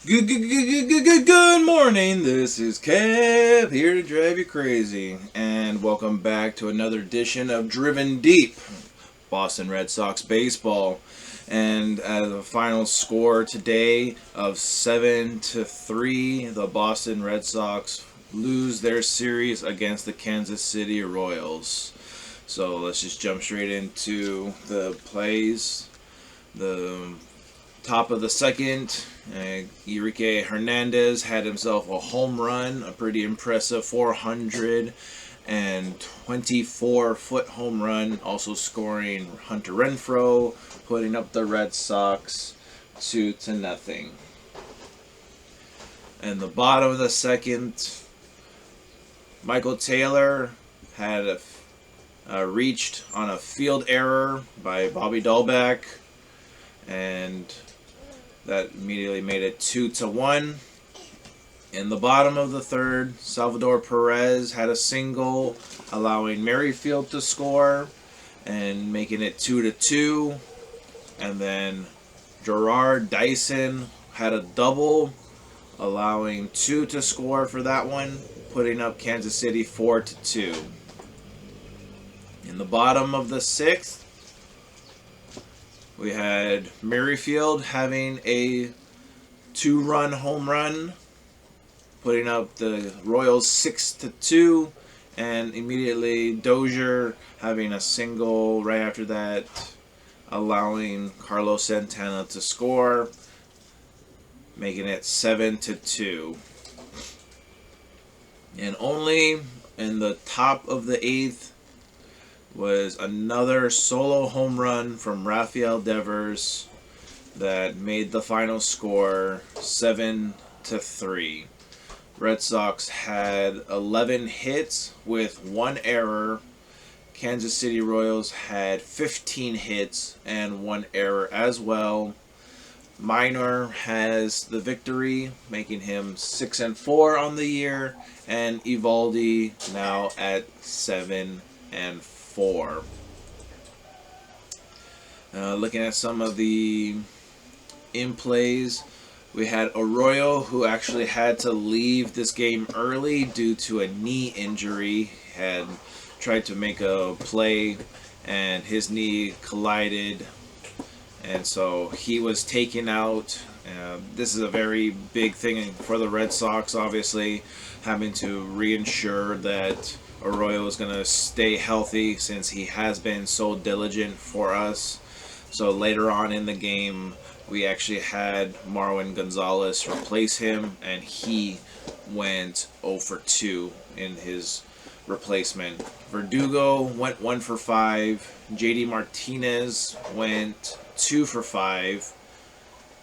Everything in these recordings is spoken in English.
Good morning, this is Kev here to drive you crazy, and welcome back to another edition of Driven Deep, Boston Red Sox baseball. And as a final score today of 7-3, the Boston Red Sox lose their series against the Kansas City Royals. So let's just jump straight into the plays. The top of the second, Enrique Hernandez had himself a home run, a pretty impressive 424-foot home run, also scoring Hunter Renfroe, putting up the Red Sox 2-0. And the bottom of the second, Michael Taylor had reached on a field error by Bobby Dahlbeck, and that immediately made it 2-1. In the bottom of the third, Salvador Perez had a single, allowing Merrifield to score and making it 2-2. And then Gerard Dyson had a double, allowing two to score for that one, putting up Kansas City 4-2. In the bottom of the sixth, we had Merrifield having a two-run home run, putting up the Royals 6-2, and immediately Dozier having a single right after that, allowing Carlos Santana to score, making it 7-2. And only in the top of the eighth was another solo home run from Rafael Devers that made the final score 7-3. Red Sox had 11 hits with one error. Kansas City Royals had 15 hits and one error as well. Minor has the victory, making him 6-4 on the year, and Evaldi now at 7-4. Looking at some of the in-plays, we had Arroyo, who actually had to leave this game early due to a knee injury. Had tried to make a play and his knee collided, and so he was taken out. This is a very big thing for the Red Sox, obviously, having to reinsure that Arroyo is going to stay healthy since he has been so diligent for us. So later on in the game, we actually had Marwin Gonzalez replace him, and he went 0 for 2 in his replacement. Verdugo went 1 for 5. JD Martinez went 2 for 5.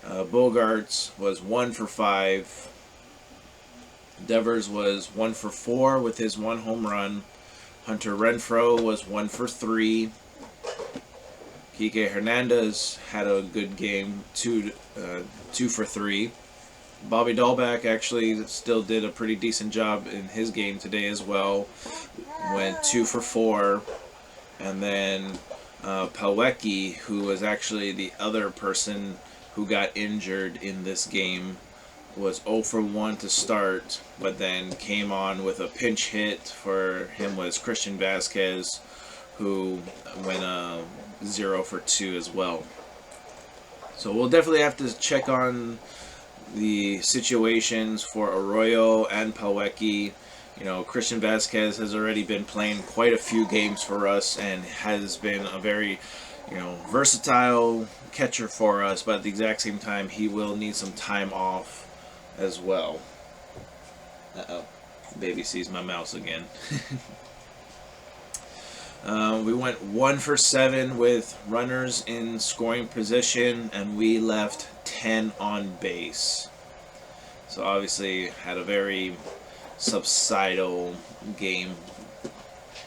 Bogarts was 1 for 5. Devers was 1 for 4 with his one home run. Hunter Renfroe was 1 for 3. Kike Hernandez had a good game, 2 for 3. Bobby Dahlbeck actually still did a pretty decent job in his game today as well. Went 2 for 4. And then Pelwecki, who was actually the other person who got injured in this game, was 0 for 1 to start, but then came on with a pinch hit. For him was Christian Vasquez, who went 0 for 2 as well. So we'll definitely have to check on the situations for Arroyo and Pelwecki. You know, Christian Vasquez has already been playing quite a few games for us and has been a very, versatile catcher for us, but at the exact same time, he will need some time off as well. Uh-oh. Baby sees my mouse again. We went 1 for 7 with runners in scoring position, and we left 10 on base. So obviously had a very subsidal game.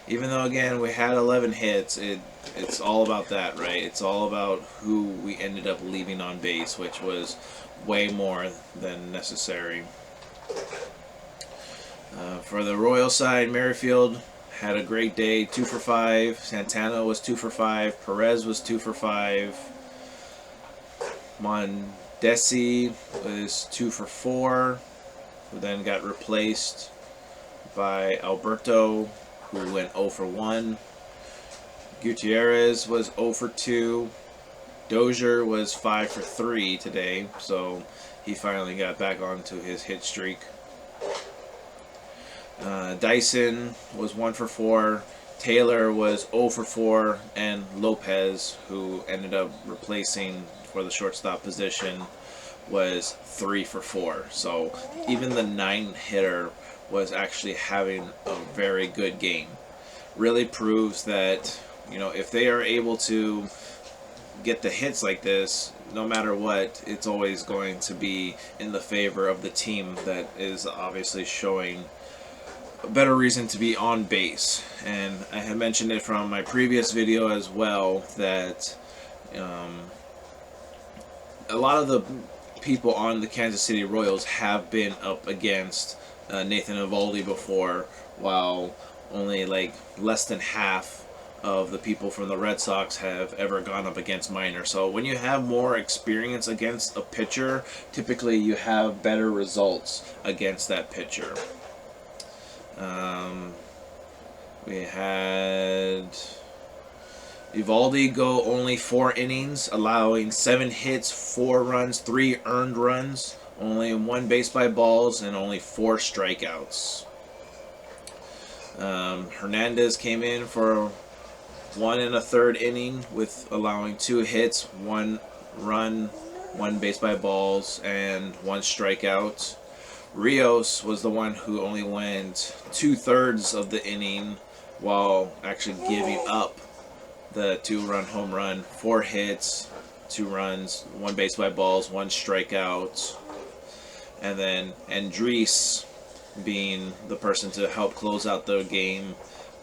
Even though, again, we had 11 hits, it's all about that, right? It's all about who we ended up leaving on base, which was way more than necessary. For the Royal side, Merrifield had a great day, 2 for 5. Santana was 2 for 5. Perez was 2 for 5. Desi was 2 for 4, who then got replaced by Alberto, who went 0 for 1. Gutierrez was 0 for 2. Dozier was 5 for 3 today, so he finally got back onto his hit streak. Dyson was 1 for 4. Taylor was 0 for 4, and Lopez, who ended up replacing for the shortstop position, was 3 for 4. So even the 9-hitter was actually having a very good game. Really proves that, you know, if they are able to get the hits like this, no matter what, it's always going to be in the favor of the team that is obviously showing a better reason to be on base. And I had mentioned it from my previous video as well, that a lot of the people on the Kansas City Royals have been up against Nathan Eovaldi before, while only like less than half of the people from the Red Sox have ever gone up against Minor. So when you have more experience against a pitcher, typically you have better results against that pitcher. We had Eovaldi go only 4 innings, allowing 7 hits, 4 runs, 3 earned runs, only 1 base by balls, and only 4 strikeouts. Hernandez came in for 1 1/3 inning with allowing 2 hits, 1 run, 1 base by balls, and 1 strikeout. Rios was the one who only went 2/3 of the inning, while actually giving up the 2-run home run, 4 hits, 2 runs, 1 base by balls, 1 strikeout. And then Andres being the person to help close out the game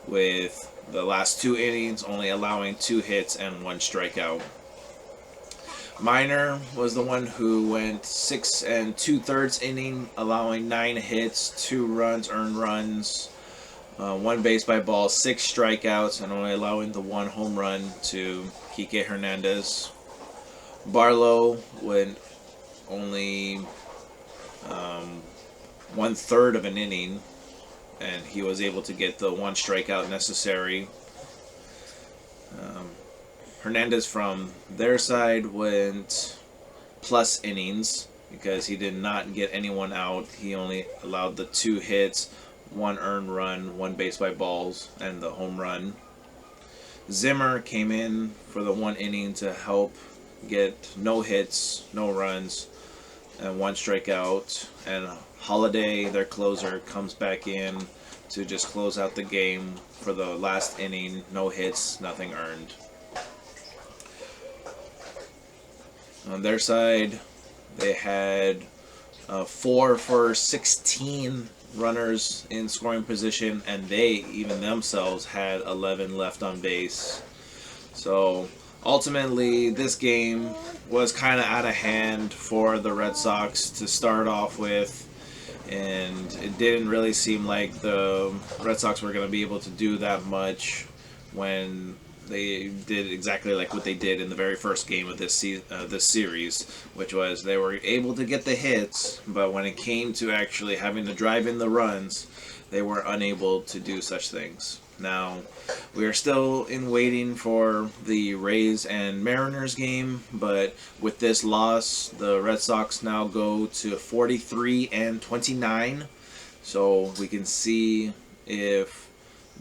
with the last 2 innings, only allowing 2 hits and 1 strikeout. Minor was the one who went 6 2/3 inning, allowing 9 hits, 2 runs, earned runs, 1 base by ball, 6 strikeouts, and only allowing the 1 home run to Kike Hernandez. Barlow went only 1/3 of an inning, and he was able to get the 1 strikeout necessary. Hernandez from their side went plus innings because he did not get anyone out. He only allowed the 2 hits, 1 earned run, 1 base by balls, and the home run. Zimmer came in for the 1 inning to help get no hits, no runs, and 1 strikeout. And Holiday, their closer, comes back in to just close out the game for the last inning. No hits, nothing earned. On their side, they had 4 for 16 runners in scoring position, and they even themselves had 11 left on base. So ultimately, this game was kind of out of hand for the Red Sox to start off with, and it didn't really seem like the Red Sox were going to be able to do that much when they did exactly like what they did in the very first game of this series, which was they were able to get the hits, but when it came to actually having to drive in the runs, they were unable to do such things. Now, we are still in waiting for the Rays and Mariners game, but with this loss, the Red Sox now go to 43-29, so we can see if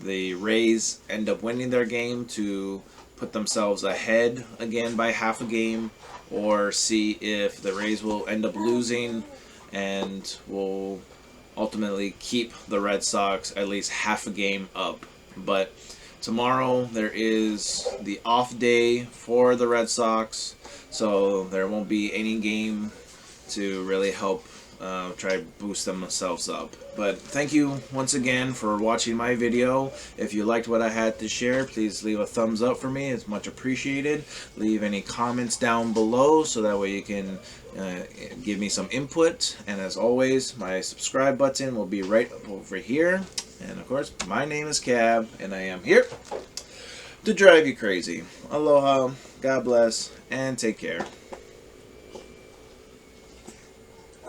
the Rays end up winning their game to put themselves ahead again by half a game, or see if the Rays will end up losing and will ultimately keep the Red Sox at least half a game up. But tomorrow there is the off day for the Red Sox, so there won't be any game to really help try to boost themselves up. But thank you once again for watching my video. If you liked what I had to share, please leave a thumbs up for me. It's much appreciated. Leave any comments down below so that way you can give me some input. And as always, my subscribe button will be right over here. And of course, my name is Cab, and I am here to drive you crazy. Aloha, God bless, and take care.